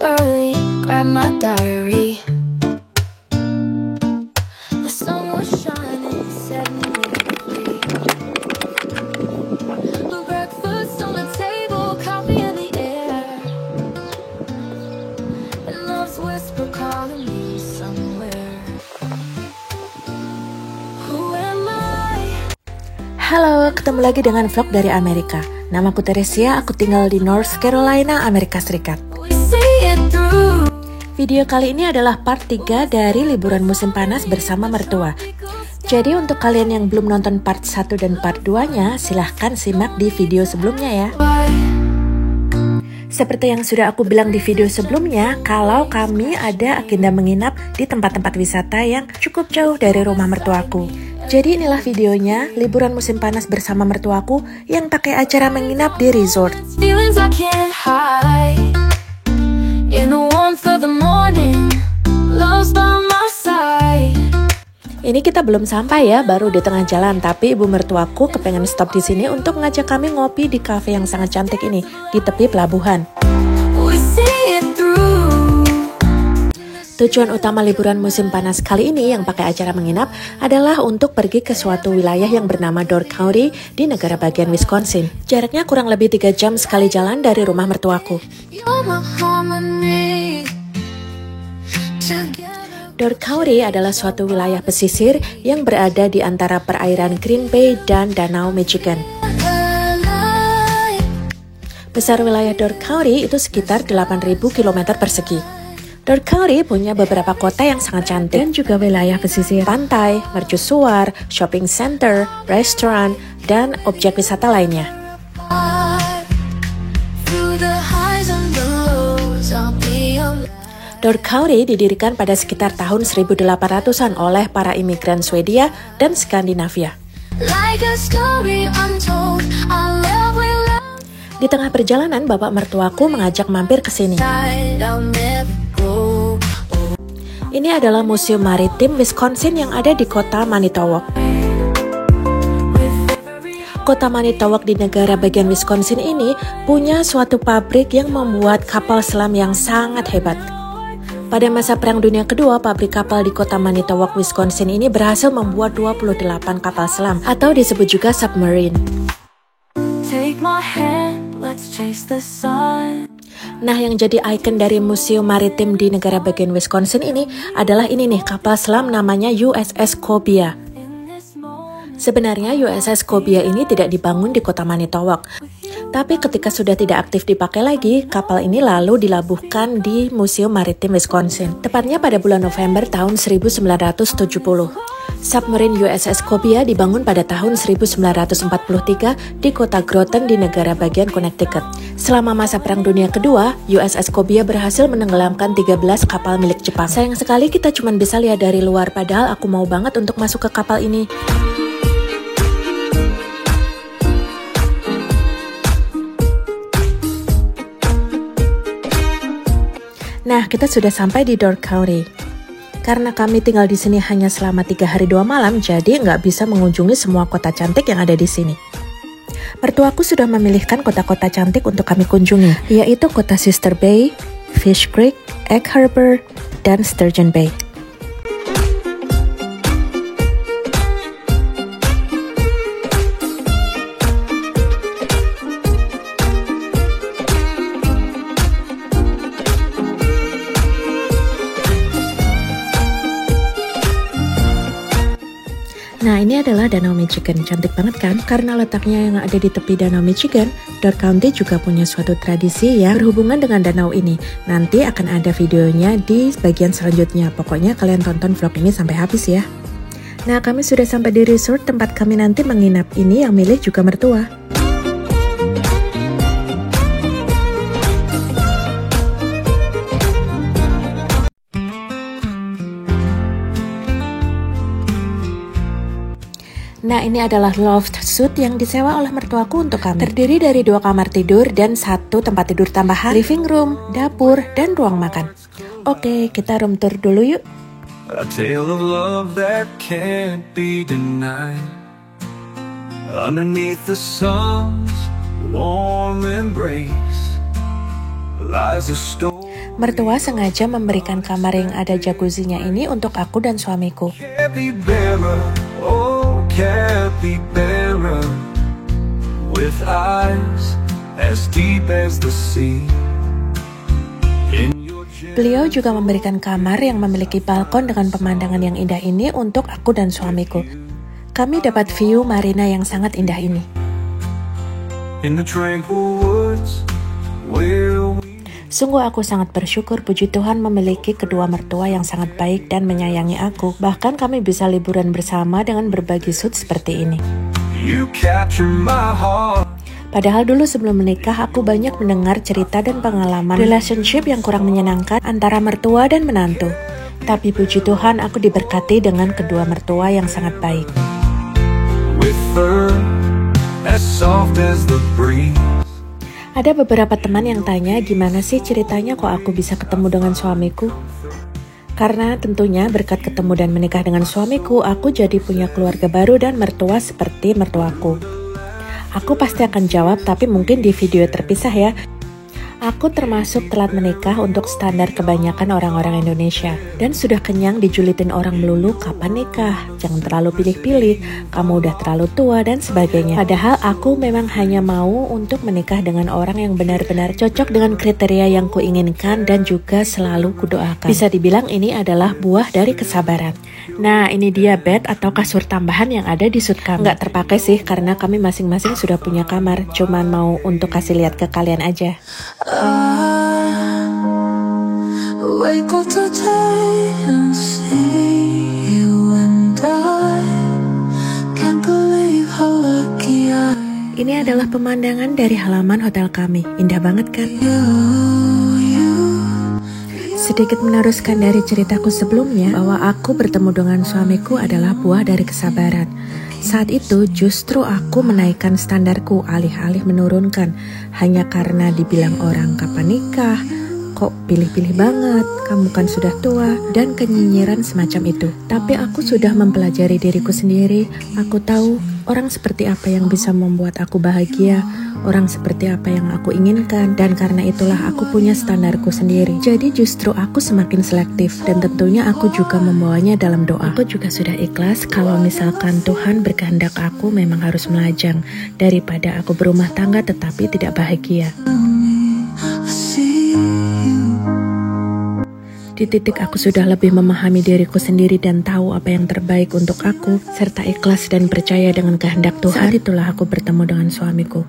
early, grab my diary. The sun was shining, set me free. Breakfast on the table, coffee in the air, and love's whisper calling me somewhere. Who am I? Halo, ketemu lagi dengan vlog dari Amerika. Namaku Teresia, aku tinggal di North Carolina, Amerika Serikat. Video kali ini adalah part 3 dari liburan musim panas bersama mertua. Jadi untuk kalian yang belum nonton part 1 dan part 2-nya, silahkan simak di video sebelumnya ya. Seperti yang sudah aku bilang di video sebelumnya, kalau kami ada agenda menginap di tempat-tempat wisata yang cukup jauh dari rumah mertuaku. Jadi inilah videonya, liburan musim panas bersama mertuaku yang pakai acara menginap di resort. Ini kita belum sampai ya, baru di tengah jalan, tapi ibu mertuaku kepengen stop di sini untuk ngajak kami ngopi di cafe yang sangat cantik ini di tepi pelabuhan. Tujuan utama liburan musim panas kali ini yang pakai acara menginap adalah untuk pergi ke suatu wilayah yang bernama Door County di negara bagian Wisconsin. Jaraknya kurang lebih 3 jam sekali jalan dari rumah mertuaku. Door County adalah suatu wilayah pesisir yang berada di antara perairan Green Bay dan Danau Michigan. Besar wilayah Door County itu sekitar 8.000 km persegi. Door County punya beberapa kota yang sangat cantik dan juga wilayah pesisir, pantai, mercusuar, shopping center, restoran, dan objek wisata lainnya. Door County didirikan pada sekitar tahun 1800-an oleh para imigran Swedia dan Skandinavia. Di tengah perjalanan, bapak mertuaku mengajak mampir ke sini. Ini adalah Museum Maritim Wisconsin yang ada di kota Manitowoc. Kota Manitowoc di negara bagian Wisconsin ini punya suatu pabrik yang membuat kapal selam yang sangat hebat. Pada masa Perang Dunia Kedua, pabrik kapal di kota Manitowoc, Wisconsin ini berhasil membuat 28 kapal selam atau disebut juga submarine. Take my hand, let's chase the sun. Nah, yang jadi ikon dari Museum Maritim di negara bagian Wisconsin ini adalah ini nih, kapal selam namanya USS Cobia. Sebenarnya USS Cobia ini tidak dibangun di kota Manitowoc. Tapi ketika sudah tidak aktif dipakai lagi, kapal ini lalu dilabuhkan di Museum Maritim Wisconsin. Tepatnya pada bulan November tahun 1970. Submarine USS Cobia dibangun pada tahun 1943 di kota Groton di negara bagian Connecticut. Selama masa Perang Dunia Kedua, USS Cobia berhasil menenggelamkan 13 kapal milik Jepang. Sayang sekali kita cuma bisa lihat dari luar, padahal aku mau banget untuk masuk ke kapal ini. Nah, kita sudah sampai di Door County. Karena kami tinggal di sini hanya selama 3 hari 2 malam, jadi nggak bisa mengunjungi semua kota cantik yang ada di sini. Mertuaku sudah memilihkan kota-kota cantik untuk kami kunjungi, yaitu kota Sister Bay, Fish Creek, Egg Harbor, dan Sturgeon Bay. Nah, ini adalah Danau Michigan, cantik banget kan? Karena letaknya yang ada di tepi Danau Michigan, Door County juga punya suatu tradisi yang berhubungan dengan danau ini. Nanti akan ada videonya di bagian selanjutnya, pokoknya kalian tonton vlog ini sampai habis ya. Nah, kami sudah sampai di resort tempat kami nanti menginap, ini yang milih juga mertua. Nah, ini adalah loft suite yang disewa oleh mertuaku untuk kami. Terdiri dari 2 kamar tidur dan 1 tempat tidur tambahan, living room, dapur, dan ruang makan. Oke, kita room tour dulu yuk. A tale of love that can't be denied. Underneath the sun's warm embrace lies a storm. Mertua sengaja memberikan kamar yang ada jacuzzinya ini untuk aku dan suamiku. Capybara, oh capybara, with eyes as deep as the sea. Beliau juga memberikan kamar yang memiliki balkon dengan pemandangan yang indah ini untuk aku dan suamiku. Kami dapat view marina yang sangat indah ini. In the tranquil woods, where Sungguh aku sangat bersyukur puji Tuhan memiliki kedua mertua yang sangat baik dan menyayangi aku. Bahkan kami bisa liburan bersama dengan berbagi sud seperti ini. you capture my heart. Padahal dulu sebelum menikah aku banyak mendengar cerita dan pengalaman relationship yang kurang menyenangkan antara mertua dan menantu. Tapi puji Tuhan aku diberkati dengan kedua mertua yang sangat baik. With fur as soft as the breeze. Ada beberapa teman yang tanya gimana sih ceritanya kok aku bisa ketemu dengan suamiku? Karena tentunya berkat ketemu dan menikah dengan suamiku, aku jadi punya keluarga baru dan mertua seperti mertuaku. Aku pasti akan jawab, tapi mungkin di video terpisah ya. Aku termasuk telat menikah untuk standar kebanyakan orang-orang Indonesia. Dan sudah kenyang dijulitin orang melulu, kapan nikah? Jangan terlalu pilih-pilih, kamu udah terlalu tua dan sebagainya. Padahal aku memang hanya mau untuk menikah dengan orang yang benar-benar cocok dengan kriteria yang kuinginkan dan juga selalu kudoakan. Bisa dibilang ini adalah buah dari kesabaran. Nah, ini dia bed atau kasur tambahan yang ada di sud kami. Nggak terpakai sih karena kami masing-masing sudah punya kamar. Cuman mau untuk kasih lihat ke kalian aja. Wake up today and see you and I can't believe how lucky I am. Ini adalah pemandangan dari halaman hotel kami. Indah banget kan? Sedikit meneruskan dari ceritaku sebelumnya bahwa aku bertemu dengan suamiku adalah buah dari kesabaran. Saat itu justru aku menaikkan standarku alih-alih menurunkan. Hanya karena dibilang orang kapan nikah, kok pilih-pilih banget, kamu kan sudah tua, dan kenyinyiran semacam itu. Tapi aku sudah mempelajari diriku sendiri. Aku tahu orang seperti apa yang bisa membuat aku bahagia, orang seperti apa yang aku inginkan, dan karena itulah aku punya standarku sendiri. Jadi justru aku semakin selektif, dan tentunya aku juga membawanya dalam doa. Aku juga sudah ikhlas kalau misalkan Tuhan berkehendak aku memang harus melajang, daripada aku berumah tangga tetapi tidak bahagia. Di titik aku sudah lebih memahami diriku sendiri dan tahu apa yang terbaik untuk aku, serta ikhlas dan percaya dengan kehendak Tuhan. Saat itulah aku bertemu dengan suamiku.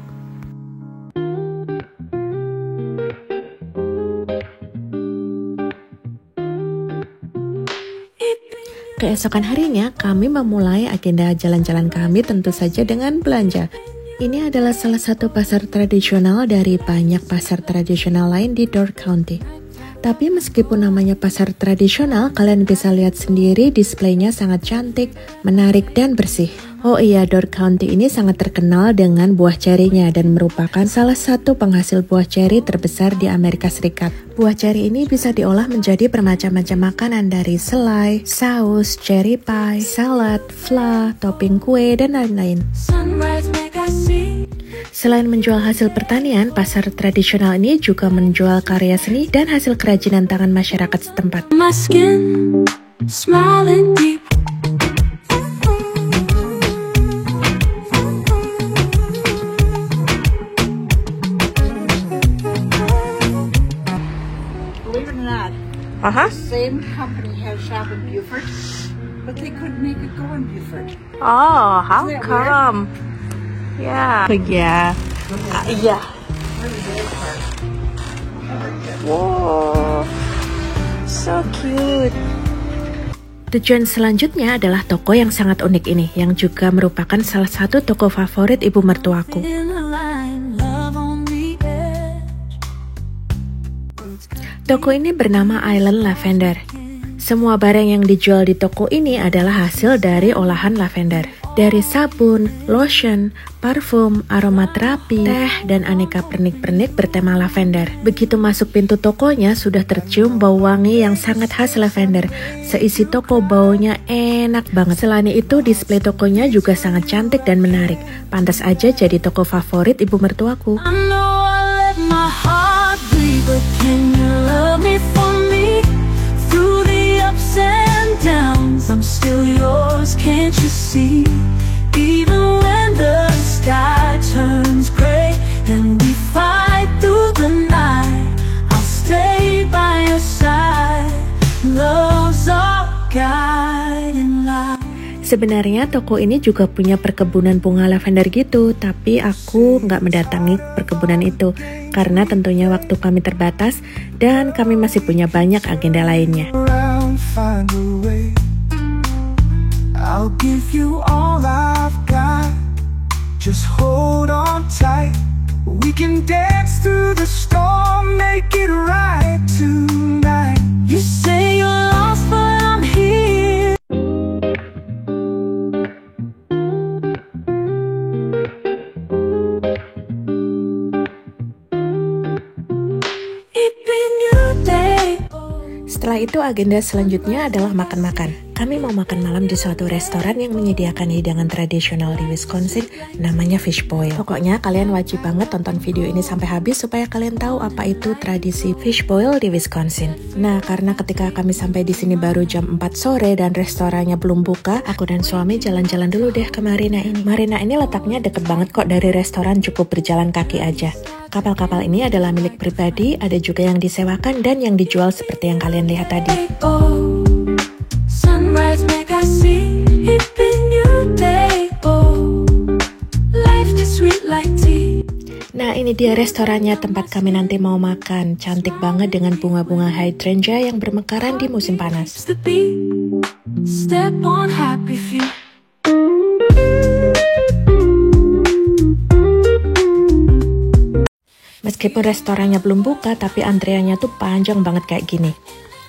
Keesokan harinya, kami memulai agenda jalan-jalan kami tentu saja dengan belanja. Ini adalah salah satu pasar tradisional dari banyak pasar tradisional lain di Door County. Tapi meskipun namanya pasar tradisional, kalian bisa lihat sendiri displaynya sangat cantik, menarik, dan bersih. Oh iya, Door County ini sangat terkenal dengan buah cerinya dan merupakan salah satu penghasil buah ceri terbesar di Amerika Serikat. Buah ceri ini bisa diolah menjadi bermacam-macam makanan dari selai, saus, cherry pie, salad, fla, topping kue, dan lain-lain. Selain menjual hasil pertanian, pasar tradisional ini juga menjual karya seni dan hasil kerajinan tangan masyarakat setempat. My skin smiling deep. Believe it or not, same company has shop in Beaufort, but they couldn't make it go in Beaufort. Oh, how Isn't that come? Yeah. Yeah. Yeah. Wow, so cute. Tujuan selanjutnya adalah toko yang sangat unik ini, yang juga merupakan salah satu toko favorit ibu mertuaku. In a line, love on the edge. Toko ini bernama Island Lavender. Semua barang yang dijual di toko ini adalah hasil dari olahan lavender. Dari sabun, lotion, parfum, aromaterapi, teh, dan aneka pernik-pernik bertema lavender. Begitu masuk pintu tokonya, sudah tercium bau wangi yang sangat khas lavender. Seisi toko baunya enak banget. Selain itu, display tokonya juga sangat cantik dan menarik. Pantas aja jadi toko favorit ibu mertuaku. I know I let my heart bleed, but can you love me songs, I'm still yours, can't you see? Even when the sky turns gray and we fight through the night, I'll stay by your side. Love's our guiding light. Sebenarnya toko ini juga punya perkebunan bunga lavender gitu, tapi aku nggak mendatangi perkebunan itu karena tentunya waktu kami terbatas dan kami masih punya banyak agenda lainnya. Around, find a way. I'll give you all I've got. Just hold on tight. We can dance through the storm, make it right tonight. You say you're lost, but I'm here. It's been your day. Setelah itu agenda selanjutnya adalah makan-makan. Kami mau makan malam di suatu restoran yang menyediakan hidangan tradisional di Wisconsin, namanya Fishbowl. Pokoknya kalian wajib banget tonton video ini sampai habis supaya kalian tahu apa itu tradisi Fishbowl di Wisconsin. Nah, karena ketika kami sampai di sini baru jam 4 sore dan restorannya belum buka, aku dan suami jalan-jalan dulu deh ke marina ini. Marina ini letaknya deket banget kok dari restoran, cukup berjalan kaki aja. Kapal-kapal ini adalah milik pribadi, ada juga yang disewakan dan yang dijual seperti yang kalian lihat tadi. Oh, sunrise make I see. It's been your day. Oh, life is sweet like tea. Nah, ini dia restorannya tempat kami nanti mau makan. Cantik banget dengan bunga-bunga hydrangea yang bermekaran di musim panas. The beat, step on happy feet. Meskipun restorannya belum buka, tapi antreannya tuh panjang banget kayak gini.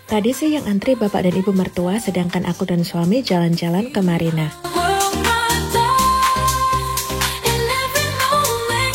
Tadi sih yang antri bapak dan ibu mertua, sedangkan aku dan suami jalan-jalan ke marina. World runs on in every moment.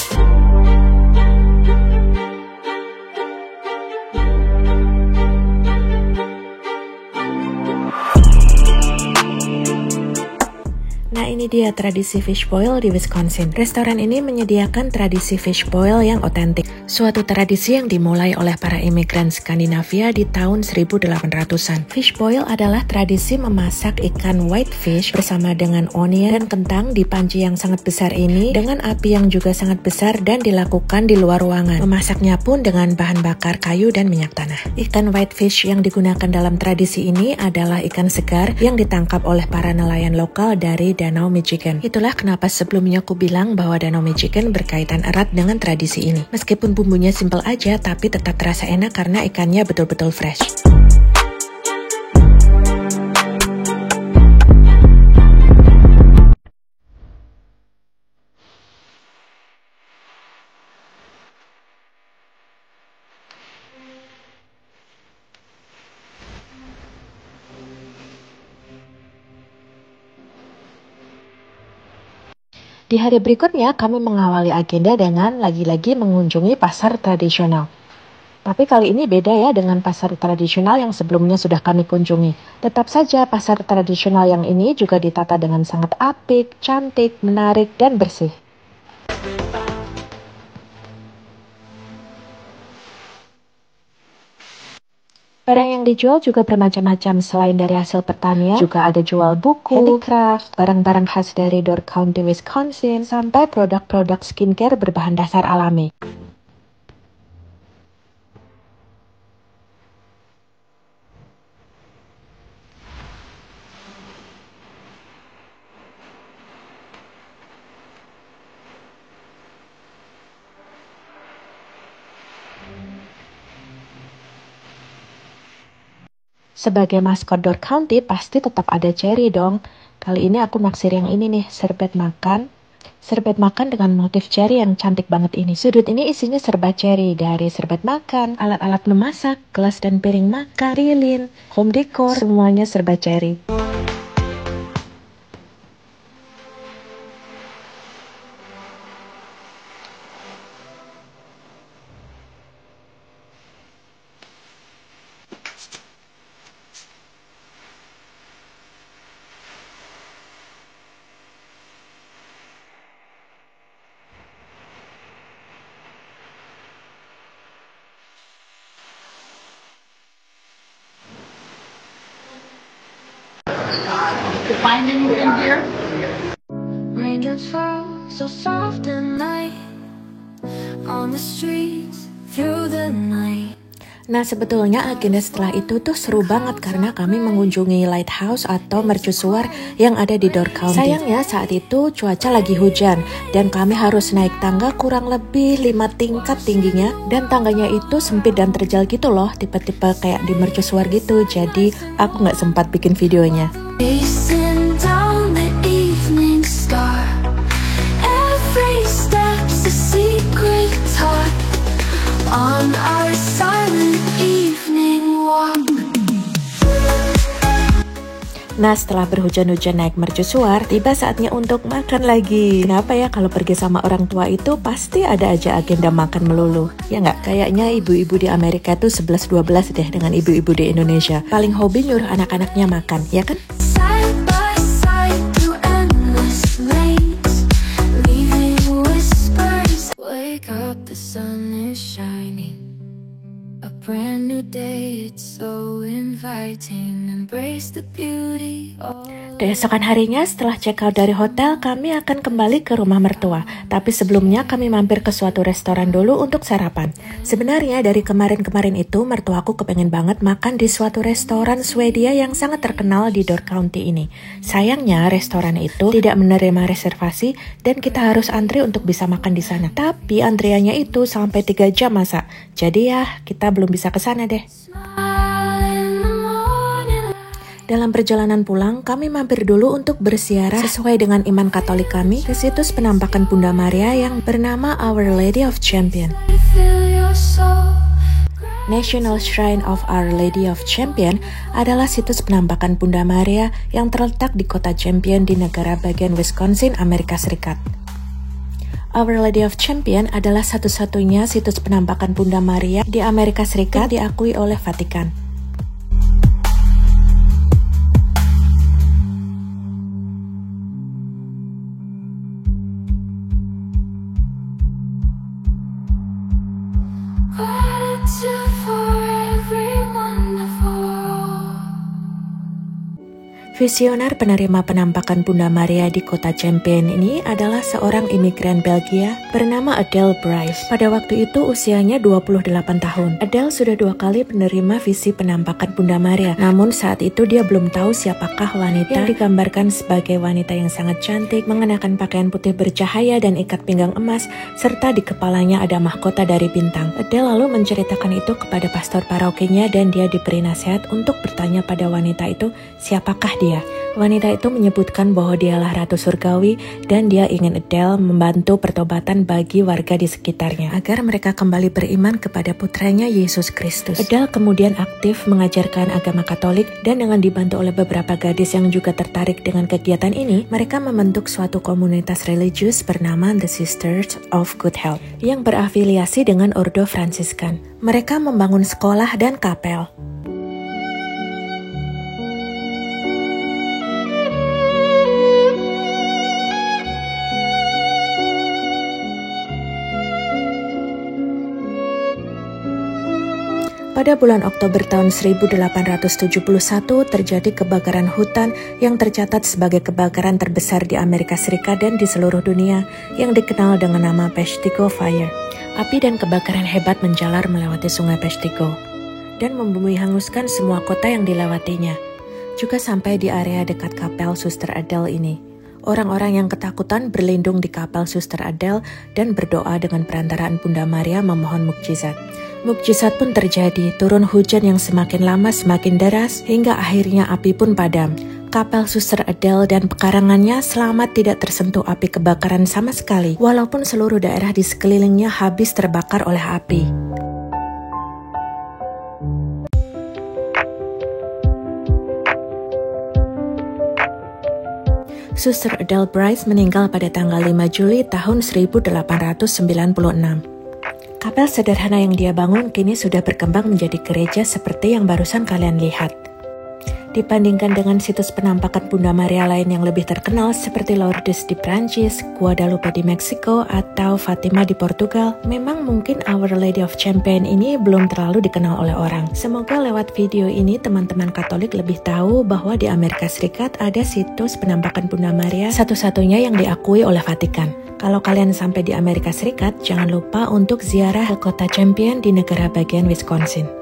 Nah, ini dia tradisi fishbowl di Wisconsin. Restoran ini menyediakan tradisi fishbowl yang otentik. Suatu tradisi yang dimulai oleh para imigran Skandinavia di tahun 1800-an. Fishbowl adalah tradisi memasak ikan whitefish bersama dengan onion dan kentang di panci yang sangat besar ini dengan api yang juga sangat besar dan dilakukan di luar ruangan. Memasaknya pun dengan bahan bakar kayu dan minyak tanah. Ikan whitefish yang digunakan dalam tradisi ini adalah ikan segar yang ditangkap oleh para nelayan lokal dari Danau Michigan. Itulah kenapa sebelumnya aku bilang bahwa Danau Michigan berkaitan erat dengan tradisi ini. Meskipun bumbunya simpel aja, tapi tetap terasa enak karena ikannya betul-betul fresh. Di hari berikutnya, kami mengawali agenda dengan lagi-lagi mengunjungi pasar tradisional. Tapi kali ini beda ya dengan pasar tradisional yang sebelumnya sudah kami kunjungi. Tetap saja pasar tradisional yang ini juga ditata dengan sangat apik, cantik, menarik, dan bersih. Barang yang dijual juga bermacam-macam. Selain dari hasil pertanian, juga ada jual buku, handicraft, barang-barang khas dari Door County, Wisconsin, sampai produk-produk skincare berbahan dasar alami. Sebagai maskot Door County, pasti tetap ada cherry dong. Kali ini aku naksir yang ini nih, serbet makan. Serbet makan dengan motif cherry yang cantik banget ini. Sudut ini isinya serba cherry, dari serbet makan, alat-alat memasak, gelas dan piring makan, lilin, home decor, semuanya serba cherry. shining in here. Raindrops fall so soft at night on the streets through the night. Nah, sebetulnya agenda setelah itu tuh seru banget karena kami mengunjungi lighthouse atau mercusuar yang ada di Door County. Sayangnya saat itu cuaca lagi hujan dan kami harus naik tangga kurang lebih 5 tingkat tingginya, dan tangganya itu sempit dan terjal gitu loh, tipe-tipe kayak di mercusuar gitu. Jadi aku nggak sempat bikin videonya. Chasing down the evening star. Every step's a secret taught on our silent evening walk. Nah, setelah berhujan-hujan naik mercusuar, tiba saatnya untuk makan lagi. Kenapa ya kalau pergi sama orang tua itu pasti ada aja agenda makan melulu? Ya nggak? Kayaknya ibu-ibu di Amerika tuh 11-12 deh dengan ibu-ibu di Indonesia. Paling hobi nyuruh anak-anaknya makan, ya kan? Side by side through endless lanes, leaving whispers. Wake up, the sun is shining. A brand new day, it's so inviting. Embrace the beauty of... Keesokan harinya setelah check out dari hotel, kami akan kembali ke rumah mertua. Tapi sebelumnya kami mampir ke suatu restoran dulu untuk sarapan. Sebenarnya dari kemarin-kemarin itu mertuaku kepengen banget makan di suatu restoran Swedia yang sangat terkenal di Door County ini. Sayangnya restoran itu tidak menerima reservasi dan kita harus antri untuk bisa makan di sana. Tapi antriannya itu sampai 3 jam masa. Jadi ya kita belum bisa ke sana deh. Dalam perjalanan pulang, kami mampir dulu untuk berziarah sesuai dengan iman Katolik kami ke situs penampakan Bunda Maria yang bernama Our Lady of Champion. National Shrine of Our Lady of Champion adalah situs penampakan Bunda Maria yang terletak di kota Champion di negara bagian Wisconsin, Amerika Serikat. Our Lady of Champion adalah satu-satunya situs penampakan Bunda Maria di Amerika Serikat yang diakui oleh Vatikan. Visioner penerima penampakan Bunda Maria di kota Champion ini adalah seorang imigran Belgia bernama Adele Bryce. Pada waktu itu usianya 28 tahun. Adele sudah 2 kali menerima visi penampakan Bunda Maria. Namun saat itu dia belum tahu siapakah wanita yang digambarkan sebagai wanita yang sangat cantik, mengenakan pakaian putih bercahaya dan ikat pinggang emas, serta di kepalanya ada mahkota dari bintang. Adele lalu menceritakan itu kepada pastor parokinya dan dia diberi nasihat untuk bertanya pada wanita itu siapakah dia. Wanita itu menyebutkan bahwa dialah Ratu Surgawi dan dia ingin Adele membantu pertobatan bagi warga di sekitarnya agar mereka kembali beriman kepada putranya Yesus Kristus. Adele kemudian aktif mengajarkan agama Katolik dan dengan dibantu oleh beberapa gadis yang juga tertarik dengan kegiatan ini, mereka membentuk suatu komunitas religius bernama The Sisters of Good Health yang berafiliasi dengan Ordo Fransiskan. Mereka membangun sekolah dan kapel. Pada bulan Oktober tahun 1871 terjadi kebakaran hutan yang tercatat sebagai kebakaran terbesar di Amerika Serikat dan di seluruh dunia yang dikenal dengan nama Peshtigo Fire. Api dan kebakaran hebat menjalar melewati sungai Peshtigo dan membumi hanguskan semua kota yang dilewatinya, juga sampai di area dekat kapel Suster Adele ini. Orang-orang yang ketakutan berlindung di kapel Suster Adele dan berdoa dengan perantaraan Bunda Maria memohon mukjizat. Mukjizat pun terjadi, turun hujan yang semakin lama semakin deras hingga akhirnya api pun padam. Kapel Suster Adele dan pekarangannya selamat tidak tersentuh api kebakaran sama sekali, walaupun seluruh daerah di sekelilingnya habis terbakar oleh api. Suster Adele Bryce meninggal pada tanggal 5 Juli tahun 1896. Kapel sederhana yang dia bangun kini sudah berkembang menjadi gereja seperti yang barusan kalian lihat. Dibandingkan dengan situs penampakan Bunda Maria lain yang lebih terkenal seperti Lourdes di Prancis, Guadalupe di Meksiko, atau Fatima di Portugal, memang mungkin Our Lady of Champagne ini belum terlalu dikenal oleh orang. Semoga lewat video ini teman-teman Katolik lebih tahu bahwa di Amerika Serikat ada situs penampakan Bunda Maria satu-satunya yang diakui oleh Vatikan. Kalau kalian sampai di Amerika Serikat, jangan lupa untuk ziarah kota Champaign di negara bagian Wisconsin.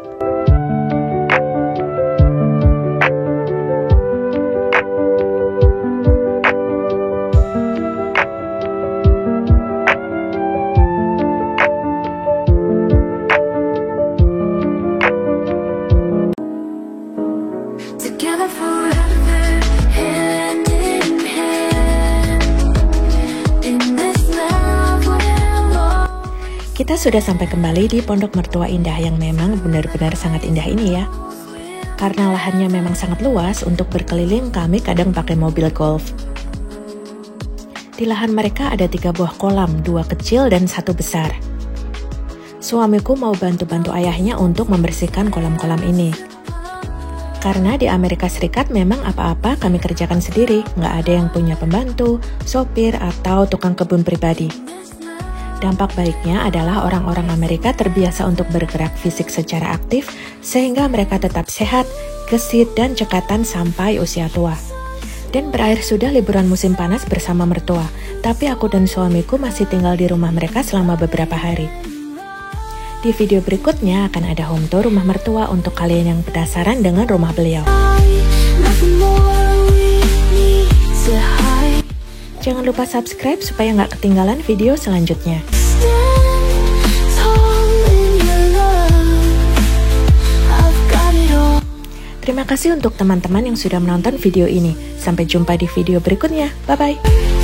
Kita sudah sampai kembali di Pondok Mertua Indah yang memang benar-benar sangat indah ini ya. Karena lahannya memang sangat luas, untuk berkeliling kami kadang pakai mobil golf. Di lahan mereka ada 3 buah kolam, 2 kecil dan 1 besar. Suamiku mau bantu-bantu ayahnya untuk membersihkan kolam-kolam ini. Karena di Amerika Serikat memang apa-apa kami kerjakan sendiri, nggak ada yang punya pembantu, sopir, atau tukang kebun pribadi. Dampak baiknya adalah orang-orang Amerika terbiasa untuk bergerak fisik secara aktif sehingga mereka tetap sehat, gesit, dan cekatan sampai usia tua. Dan berakhir sudah liburan musim panas bersama mertua, tapi aku dan suamiku masih tinggal di rumah mereka selama beberapa hari. Di video berikutnya akan ada home tour rumah mertua untuk kalian yang penasaran dengan rumah beliau. Jangan lupa subscribe supaya nggak ketinggalan video selanjutnya. Terima kasih untuk teman-teman yang sudah menonton video ini. Sampai jumpa di video berikutnya. Bye-bye.